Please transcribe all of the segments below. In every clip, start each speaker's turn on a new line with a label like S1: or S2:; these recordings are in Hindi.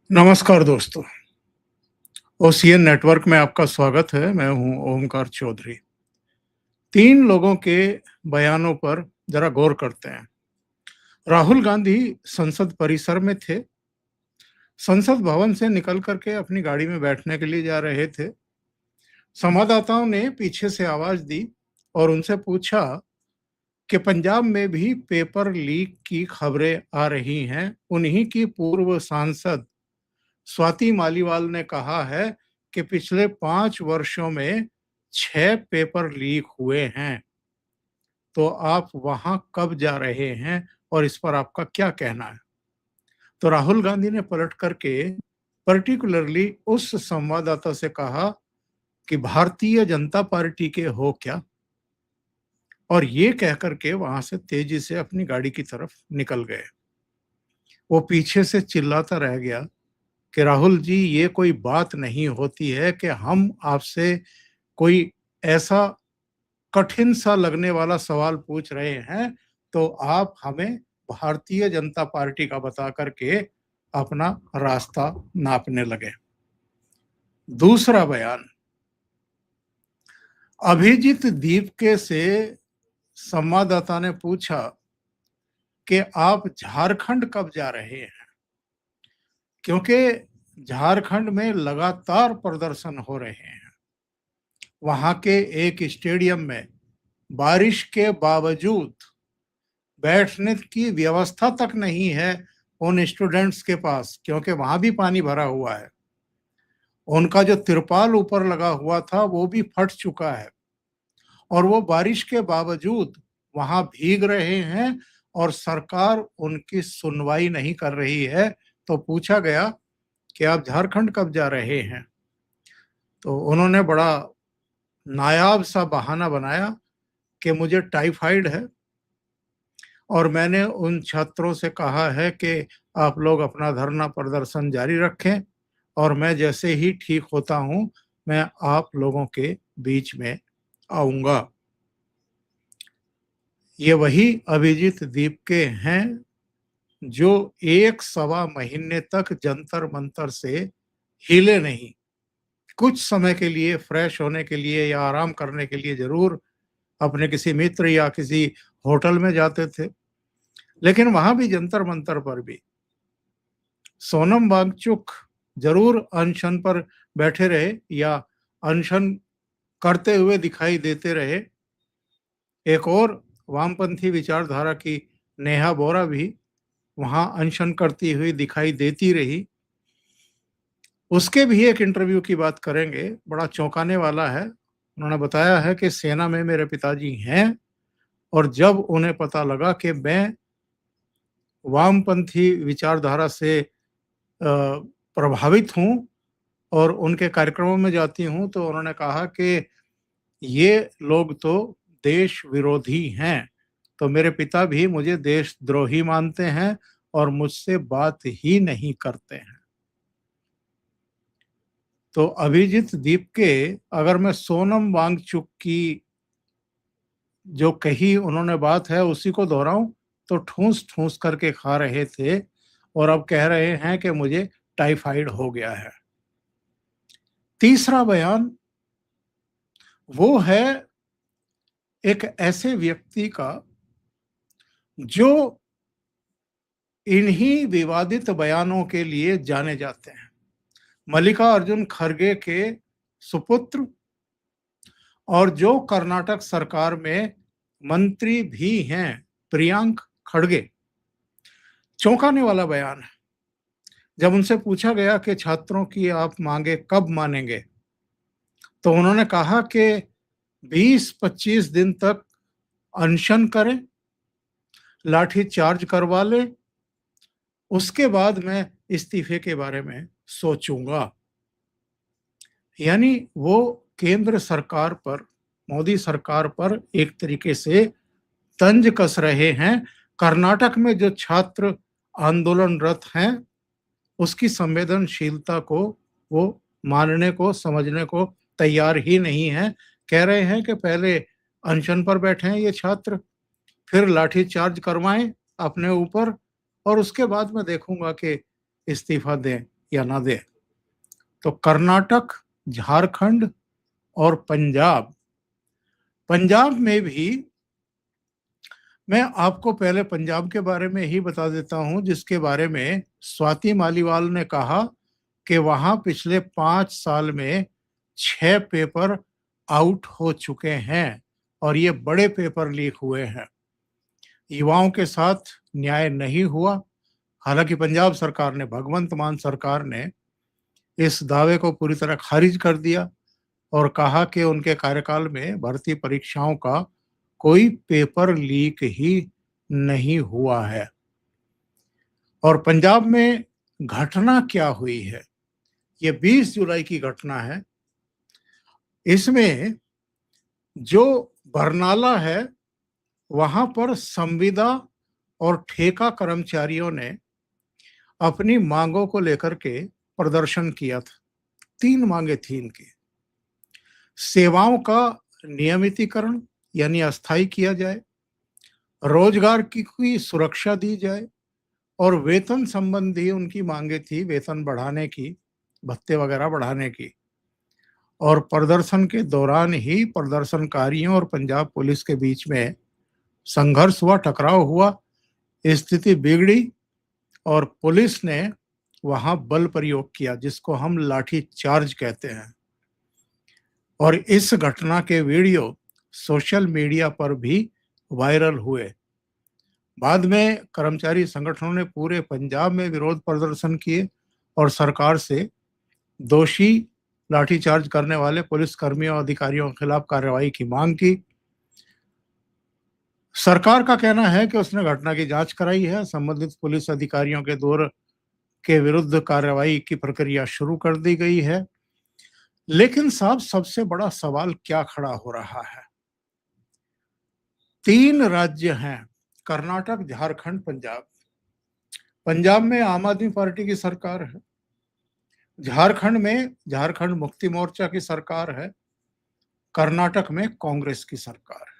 S1: नमस्कार दोस्तों। ओसीएन नेटवर्क में आपका स्वागत है। मैं हूं ओमकार चौधरी। 3 लोगों के बयानों पर जरा गौर करते हैं। राहुल गांधी संसद परिसर में थे। संसद भवन से निकल करके अपनी गाड़ी में बैठने के लिए जा रहे थे। संवाददाताओं ने पीछे से आवाज दी और उनसे पूछा कि पंजाब में भी पेपर लीक की खबरें आ रही हैं। उन्हीं की पूर्व सांसद स्वाति मालीवाल ने कहा है कि पिछले 5 वर्षों में 6 पेपर लीक हुए हैं। तो आप वहां कब जा रहे हैं और इस पर आपका क्या कहना है? तो राहुल गांधी ने पलट करके पर्टिकुलरली उस संवाददाता से कहा कि भारतीय जनता पार्टी के हो क्या? और ये कह करके वहां से तेजी से अपनी गाड़ी की तरफ निकल गए। वो पीछे से चिल्लाता रह गया कि राहुल जी, ये कोई बात नहीं होती है कि हम आपसे कोई ऐसा कठिन सा लगने वाला सवाल पूछ रहे हैं तो आप हमें भारतीय जनता पार्टी का बता करके अपना रास्ता नापने लगे। दूसरा बयान, अभिजीत दीपके से संवाददाता ने पूछा कि आप झारखंड कब जा रहे हैं, क्योंकि झारखंड में लगातार प्रदर्शन हो रहे हैं। वहां के एक स्टेडियम में बारिश के बावजूद बैठने की व्यवस्था तक नहीं है उन स्टूडेंट्स के पास, क्योंकि वहां भी पानी भरा हुआ है। उनका जो तिरपाल ऊपर लगा हुआ था वो भी फट चुका है और वो बारिश के बावजूद वहां भीग रहे हैं और सरकार उनकी सुनवाई नहीं कर रही है। तो पूछा गया कि आप झारखंड कब जा रहे हैं, तो उन्होंने बड़ा नायाब सा बहाना बनाया कि मुझे टाइफाइड है और मैंने उन छात्रों से कहा है कि आप लोग अपना धरना प्रदर्शन जारी रखें और मैं जैसे ही ठीक होता हूं मैं आप लोगों के बीच में आऊंगा। ये वही अभिजीत दीपके हैं जो 1 सवा महीने तक जंतर मंतर से हिले नहीं। कुछ समय के लिए फ्रेश होने के लिए या आराम करने के लिए जरूर अपने किसी मित्र या किसी होटल में जाते थे, लेकिन वहां भी जंतर मंतर पर भी सोनम वांगचुक जरूर अनशन पर बैठे रहे या अनशन करते हुए दिखाई देते रहे। एक और वामपंथी विचारधारा की नेहा बोरा भी वहां अनशन करती हुई दिखाई देती रही। उसके भी एक इंटरव्यू की बात करेंगे, बड़ा चौंकाने वाला है। उन्होंने बताया है कि सेना में मेरे पिताजी हैं और जब उन्हें पता लगा कि मैं वामपंथी विचारधारा से प्रभावित हूँ और उनके कार्यक्रमों में जाती हूँ, तो उन्होंने कहा कि ये लोग तो देश विरोधी हैं। तो मेरे पिता भी मुझे देशद्रोही मानते हैं और मुझसे बात ही नहीं करते हैं। तो अभिजीत दीपके, अगर मैं सोनम वांगचुक की जो कही उन्होंने बात है उसी को दोहराऊं तो ठूस ठूस करके खा रहे थे और अब कह रहे हैं कि मुझे टाइफाइड हो गया है। तीसरा बयान वो है एक ऐसे व्यक्ति का जो इन्हीं विवादित बयानों के लिए जाने जाते हैं। मल्लिकार्जुन खड़गे के सुपुत्र और जो कर्नाटक सरकार में मंत्री भी हैं, प्रियांक खड़गे। चौंकाने वाला बयान है। जब उनसे पूछा गया कि छात्रों की आप मांगे कब मानेंगे, तो उन्होंने कहा कि 20-25 दिन तक अनशन करें, लाठी चार्ज करवा ले, उसके बाद मैं इस्तीफे के बारे में सोचूंगा। यानी वो केंद्र सरकार पर, मोदी सरकार पर एक तरीके से तंज कस रहे हैं। कर्नाटक में जो छात्र आंदोलनरत हैं उसकी संवेदनशीलता को वो मानने को, समझने को तैयार ही नहीं है। कह रहे हैं कि पहले अनशन पर बैठे हैं ये छात्र, फिर लाठी चार्ज करवाएं अपने ऊपर और उसके बाद मैं देखूंगा कि इस्तीफा दें या ना दे। तो कर्नाटक, झारखंड और पंजाब, पंजाब में भी मैं आपको पहले पंजाब के बारे में ही बता देता हूं, जिसके बारे में स्वाति मालीवाल ने कहा कि वहां पिछले 5 साल में 6 पेपर आउट हो चुके हैं और ये बड़े पेपर लीक हुए हैं। युवाओं के साथ न्याय नहीं हुआ। हालांकि पंजाब सरकार ने, भगवंत मान सरकार ने इस दावे को पूरी तरह खारिज कर दिया और कहा कि उनके कार्यकाल में भर्ती परीक्षाओं का कोई पेपर लीक ही नहीं हुआ है। और पंजाब में घटना क्या हुई है, ये 20 जुलाई की घटना है। इसमें जो बरनाला है वहां पर संविदा और ठेका कर्मचारियों ने अपनी मांगों को लेकर के प्रदर्शन किया था। 3 मांगे थी इनकी। सेवाओं का नियमितीकरण यानी अस्थायी किया जाए, रोजगार की सुरक्षा दी जाए और वेतन संबंधी उनकी मांगे थी, वेतन बढ़ाने की, भत्ते वगैरह बढ़ाने की। और प्रदर्शन के दौरान ही प्रदर्शनकारियों और पंजाब पुलिस के बीच में संघर्ष हुआ, टकराव हुआ, स्थिति बिगड़ी और पुलिस ने वहां बल प्रयोग किया, जिसको हम लाठी चार्ज कहते हैं। और इस घटना के वीडियो सोशल मीडिया पर भी वायरल हुए। बाद में कर्मचारी संगठनों ने पूरे पंजाब में विरोध प्रदर्शन किए और सरकार से दोषी लाठीचार्ज करने वाले पुलिस कर्मियों और अधिकारियों के खिलाफ कार्रवाई की मांग की। सरकार का कहना है कि उसने घटना की जांच कराई है, संबंधित पुलिस अधिकारियों के दौर के विरुद्ध कार्रवाई की प्रक्रिया शुरू कर दी गई है। लेकिन साहब, सबसे बड़ा सवाल क्या खड़ा हो रहा है? 3 राज्य हैं, कर्नाटक, झारखंड, पंजाब। पंजाब में आम आदमी पार्टी की सरकार है, झारखंड में झारखंड मुक्ति मोर्चा की सरकार है, कर्नाटक में कांग्रेस की सरकार है।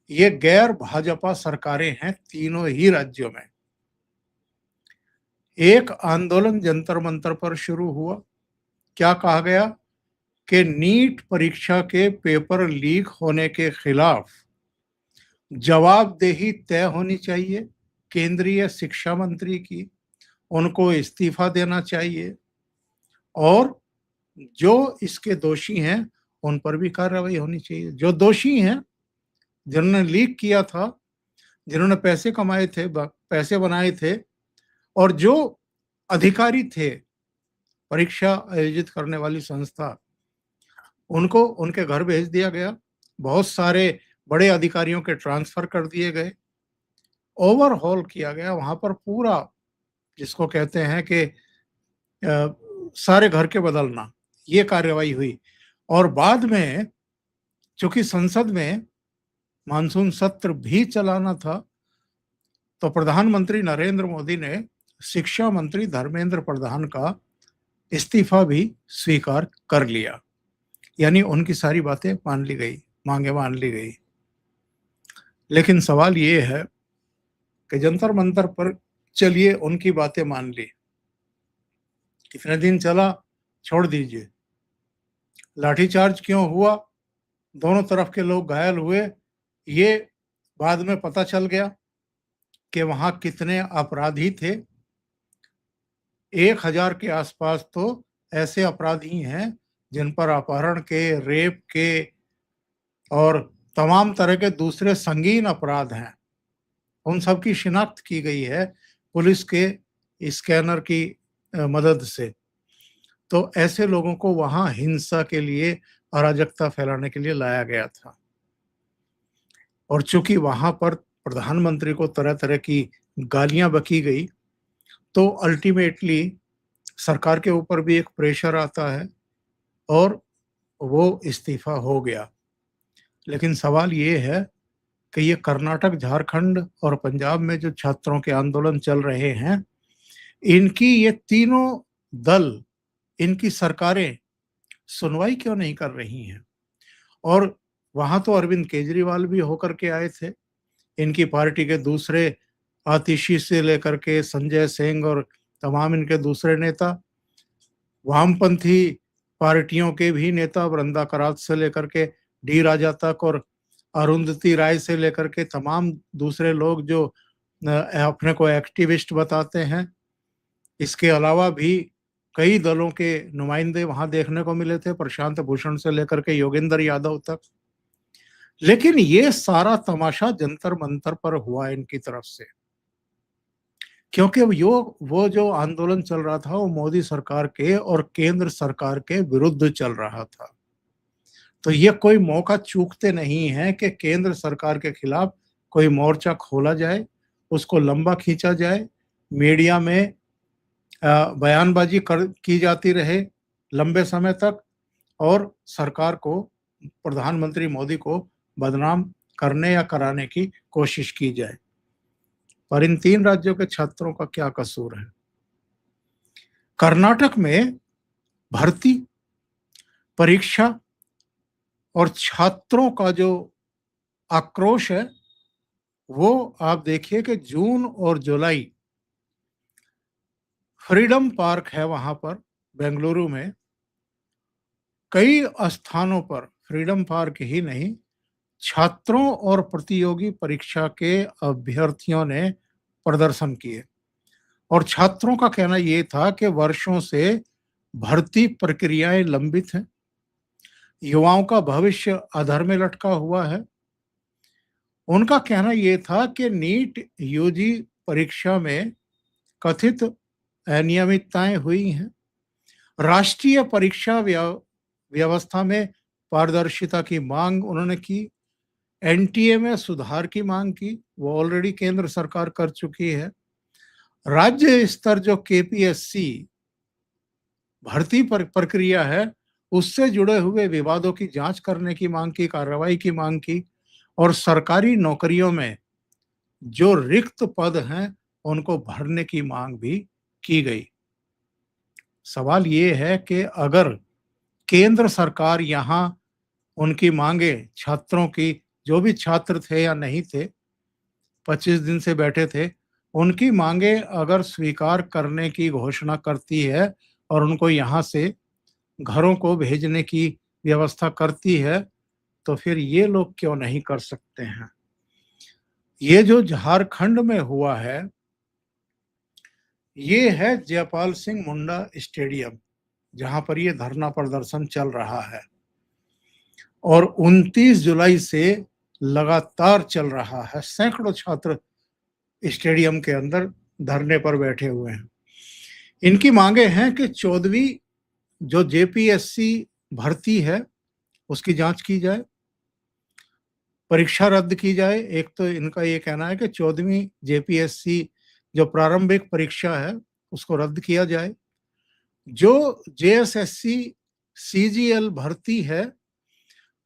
S1: ये गैर भाजपा सरकारें हैं तीनों ही राज्यों में। एक आंदोलन जंतर मंतर पर शुरू हुआ। क्या कहा गया कि नीट परीक्षा के पेपर लीक होने के खिलाफ जवाबदेही तय होनी चाहिए केंद्रीय शिक्षा मंत्री की, उनको इस्तीफा देना चाहिए और जो इसके दोषी हैं उन पर भी कार्रवाई होनी चाहिए। जो दोषी हैं, जिन्होंने लीक किया था, जिन्होंने पैसे कमाए थे, पैसे बनाए थे, और जो अधिकारी थे परीक्षा आयोजित करने वाली संस्था, उनको उनके घर भेज दिया गया। बहुत सारे बड़े अधिकारियों के ट्रांसफर कर दिए गए, ओवरहॉल किया गया वहां पर पूरा, जिसको कहते हैं कि सारे घर के बदलना, ये कार्रवाई हुई। और बाद में चूंकि संसद में मानसून सत्र भी चलाना था, तो प्रधानमंत्री नरेंद्र मोदी ने शिक्षा मंत्री धर्मेंद्र प्रधान का इस्तीफा भी स्वीकार कर लिया, यानी उनकी सारी बातें मान ली गई, मांगे मान ली गई। लेकिन सवाल ये है कि जंतर मंतर पर चलिए उनकी बातें मान ली, कितने दिन चला छोड़ दीजिए, लाठीचार्ज क्यों हुआ, दोनों तरफ के लोग घायल हुए, ये बाद में पता चल गया कि वहां कितने अपराधी थे। 1000 के आसपास तो ऐसे अपराधी हैं जिन पर अपहरण के, रेप के और तमाम तरह के दूसरे संगीन अपराध हैं। उन सब की शिनाख्त की गई है पुलिस के स्कैनर की मदद से। तो ऐसे लोगों को वहां हिंसा के लिए, अराजकता फैलाने के लिए लाया गया था। और चूंकि वहां पर प्रधानमंत्री को तरह तरह की गालियां बकी गई, तो अल्टीमेटली सरकार के ऊपर भी एक प्रेशर आता है और वो इस्तीफा हो गया। लेकिन सवाल ये है कि ये कर्नाटक, झारखंड और पंजाब में जो छात्रों के आंदोलन चल रहे हैं, इनकी ये तीनों दल, इनकी सरकारें सुनवाई क्यों नहीं कर रही हैं? और वहां तो अरविंद केजरीवाल भी होकर के आए थे, इनकी पार्टी के दूसरे आतिशी से लेकर के संजय सिंह और तमाम इनके दूसरे नेता, वामपंथी पार्टियों के भी नेता, वृंदा करात से लेकर के डी राजा तक और अरुंधति राय से लेकर के तमाम दूसरे लोग जो अपने को एक्टिविस्ट बताते हैं। इसके अलावा भी कई दलों के नुमाइंदे वहां देखने को मिले थे, प्रशांत भूषण से लेकर के योगेंद्र यादव तक। लेकिन ये सारा तमाशा जंतर मंतर पर हुआ इनकी तरफ से, क्योंकि वो जो आंदोलन चल रहा था वो मोदी सरकार के और केंद्र सरकार के विरुद्ध चल रहा था। तो ये कोई मौका चूकते नहीं है कि केंद्र सरकार के खिलाफ कोई मोर्चा खोला जाए, उसको लंबा खींचा जाए, मीडिया में बयानबाजी की जाती रहे लंबे समय तक, और सरकार को, प्रधानमंत्री मोदी को बदनाम करने या कराने की कोशिश की जाए। पर इन 3 राज्यों के छात्रों का क्या कसूर है? कर्नाटक में भर्ती, परीक्षा और छात्रों का जो आक्रोश है, वो आप देखिए कि जून और जुलाई, फ्रीडम पार्क है वहां पर बेंगलुरु में, कई स्थानों पर फ्रीडम पार्क ही नहीं, छात्रों और प्रतियोगी परीक्षा के अभ्यर्थियों ने प्रदर्शन किए। और छात्रों का कहना यह था कि वर्षों से भर्ती प्रक्रियाएं लंबित हैं, युवाओं का भविष्य अधर में लटका हुआ है। उनका कहना यह था कि नीट यूजी परीक्षा में कथित अनियमितताएं हुई हैं, राष्ट्रीय परीक्षा व्यवस्था में पारदर्शिता की मांग उन्होंने की, एनटीए में सुधार की मांग की, वो ऑलरेडी केंद्र सरकार कर चुकी है। राज्य स्तर जो केपीएससी भर्ती प्रक्रिया है, उससे जुड़े हुए विवादों की जांच करने की मांग की, कार्रवाई की मांग की, और सरकारी नौकरियों में जो रिक्त पद हैं उनको भरने की मांग भी की गई। सवाल ये है कि अगर केंद्र सरकार यहाँ उनकी मांगे, छात्रों की, जो भी छात्र थे या नहीं थे, 25 दिन से बैठे थे, उनकी मांगे अगर स्वीकार करने की घोषणा करती है और उनको यहाँ से घरों को भेजने की व्यवस्था करती है, तो फिर ये लोग क्यों नहीं कर सकते हैं? ये जो झारखंड में हुआ है, ये है जयपाल सिंह मुंडा स्टेडियम, जहां पर ये धरना प्रदर्शन चल रहा है और 29 जुलाई से लगातार चल रहा है। सैकड़ों छात्र स्टेडियम के अंदर धरने पर बैठे हुए हैं। इनकी मांगे हैं कि 14वीं जो जेपीएससी भर्ती है उसकी जांच की जाए, परीक्षा रद्द की जाए। एक तो इनका ये कहना है कि 14वीं जेपीएससी जो प्रारंभिक परीक्षा है उसको रद्द किया जाए, जो जेएसएससी सीजीएल भर्ती है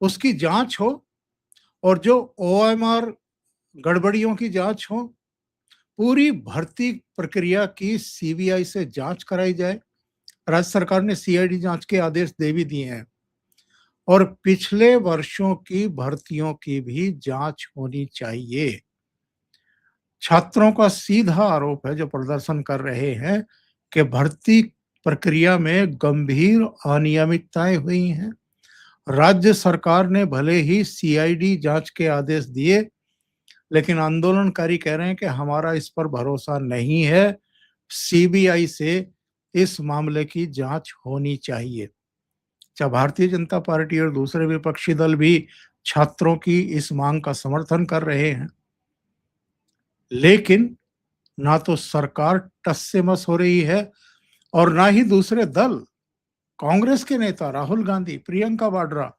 S1: उसकी जांच हो, और जो ओएमआर गड़बड़ियों की जांच हो, पूरी भर्ती प्रक्रिया की सीबीआई से जांच कराई जाए। राज्य सरकार ने सीआईडी जांच के आदेश दे भी दिए हैं, और पिछले वर्षों की भर्तियों की भी जांच होनी चाहिए। छात्रों का सीधा आरोप है जो प्रदर्शन कर रहे हैं कि भर्ती प्रक्रिया में गंभीर अनियमितताएं हुई हैं। राज्य सरकार ने भले ही सीआईडी जांच के आदेश दिए, लेकिन आंदोलनकारी कह रहे हैं कि हमारा इस पर भरोसा नहीं है, सीबीआई से इस मामले की जांच होनी चाहिए। अच्छा, भारतीय जनता पार्टी और दूसरे विपक्षी दल भी छात्रों की इस मांग का समर्थन कर रहे हैं, लेकिन ना तो सरकार टस से मस हो रही है और ना ही दूसरे दल, कांग्रेस के नेता राहुल गांधी, प्रियंका वाड्रा,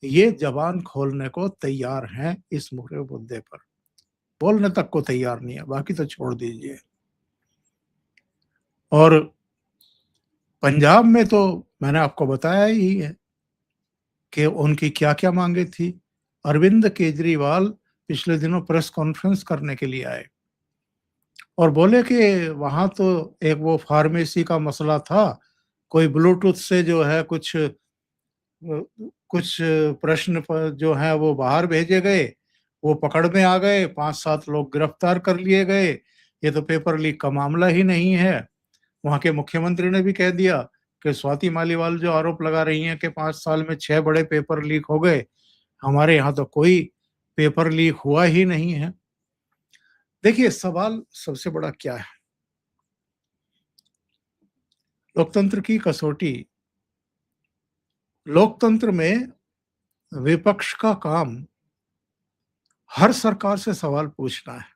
S1: ये जबान खोलने को तैयार हैं इस मुद्दे पर, बोलने तक को तैयार नहीं है, बाकी तो छोड़ दीजिए। और पंजाब में तो मैंने आपको बताया ही है कि उनकी क्या क्या मांगे थी। अरविंद केजरीवाल पिछले दिनों प्रेस कॉन्फ्रेंस करने के लिए आए और बोले कि वहां तो एक वो फार्मेसी का मसला था, कोई ब्लूटूथ से जो है कुछ प्रश्न जो है वो बाहर भेजे गए, वो पकड़ में आ गए, 5-7 लोग गिरफ्तार कर लिए गए, ये तो पेपर लीक का मामला ही नहीं है। वहां के मुख्यमंत्री ने भी कह दिया कि स्वाति मालीवाल जो आरोप लगा रही हैं कि 5 साल में 6 बड़े पेपर लीक हो गए, हमारे यहाँ तो कोई पेपर लीक हुआ ही नहीं है। देखिए, सवाल सबसे बड़ा क्या है? लोकतंत्र की कसौटी, लोकतंत्र में विपक्ष का काम हर सरकार से सवाल पूछना है,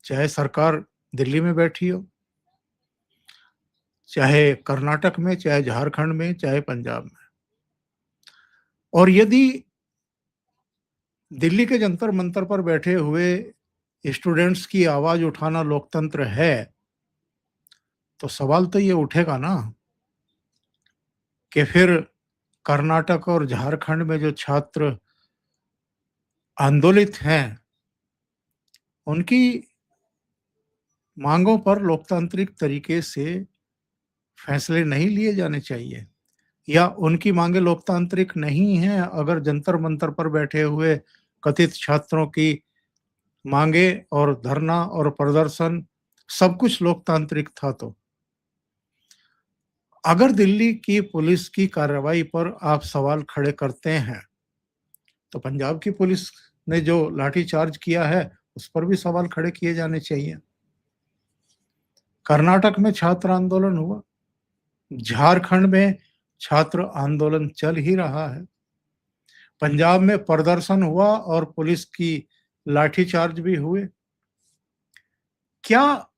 S1: चाहे सरकार दिल्ली में बैठी हो, चाहे कर्नाटक में, चाहे झारखंड में, चाहे पंजाब में। और यदि दिल्ली के जंतर मंतर पर बैठे हुए स्टूडेंट्स की आवाज उठाना लोकतंत्र है, तो सवाल तो ये उठेगा ना कि फिर कर्नाटक और झारखंड में जो छात्र आंदोलित हैं, उनकी मांगों पर लोकतांत्रिक तरीके से फैसले नहीं लिए जाने चाहिए, या उनकी मांगे लोकतांत्रिक नहीं हैं अगर जंतर मंतर पर बैठे हुए कथित छात्रों की मांगे और धरना और प्रदर्शन सब कुछ लोकतांत्रिक था। तो अगर दिल्ली की पुलिस की कार्रवाई पर आप सवाल खड़े करते हैं, तो पंजाब की पुलिस ने जो लाठीचार्ज किया है उस पर भी सवाल खड़े किए जाने चाहिए। कर्नाटक में छात्र आंदोलन हुआ, झारखंड में छात्र आंदोलन चल ही रहा है, पंजाब में प्रदर्शन हुआ और पुलिस की लाठीचार्ज भी हुए। क्या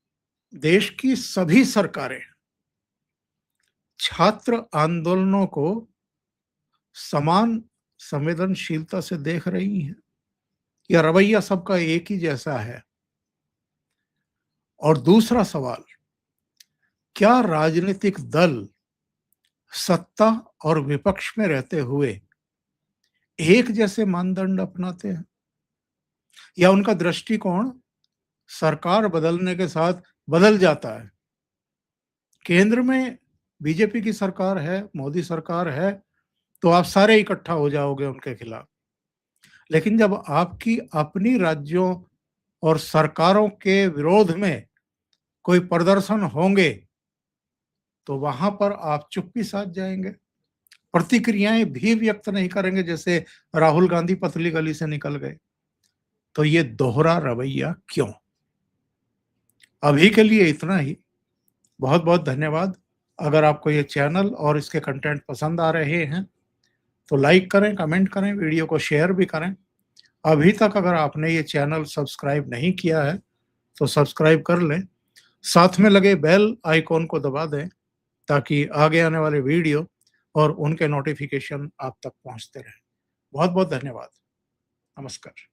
S1: देश की सभी सरकारें छात्र आंदोलनों को समान संवेदनशीलता से देख रही हैं, या रवैया सबका एक ही जैसा है? और दूसरा सवाल, क्या राजनीतिक दल सत्ता और विपक्ष में रहते हुए एक जैसे मानदंड अपनाते हैं, या उनका दृष्टिकोण सरकार बदलने के साथ बदल जाता है? केंद्र में बीजेपी की सरकार है, मोदी सरकार है, तो आप सारे इकट्ठा हो जाओगे उनके खिलाफ। लेकिन जब आपकी अपनी राज्यों और सरकारों के विरोध में कोई प्रदर्शन होंगे, तो वहां पर आप चुप्पी साध जाएंगे, प्रतिक्रियाएं भी व्यक्त नहीं करेंगे, जैसे राहुल गांधी पतली गली से निकल गए। तो ये दोहरा रवैया क्यों? अभी के लिए इतना ही। बहुत बहुत धन्यवाद। अगर आपको ये चैनल और इसके कंटेंट पसंद आ रहे हैं तो लाइक करें, कमेंट करें, वीडियो को शेयर भी करें। अभी तक अगर आपने ये चैनल सब्सक्राइब नहीं किया है तो सब्सक्राइब कर लें, साथ में लगे बेल आइकॉन को दबा दें ताकि आगे आने वाले वीडियो और उनके नोटिफिकेशन आप तक पहुंचते रहें। बहुत बहुत धन्यवाद। नमस्कार।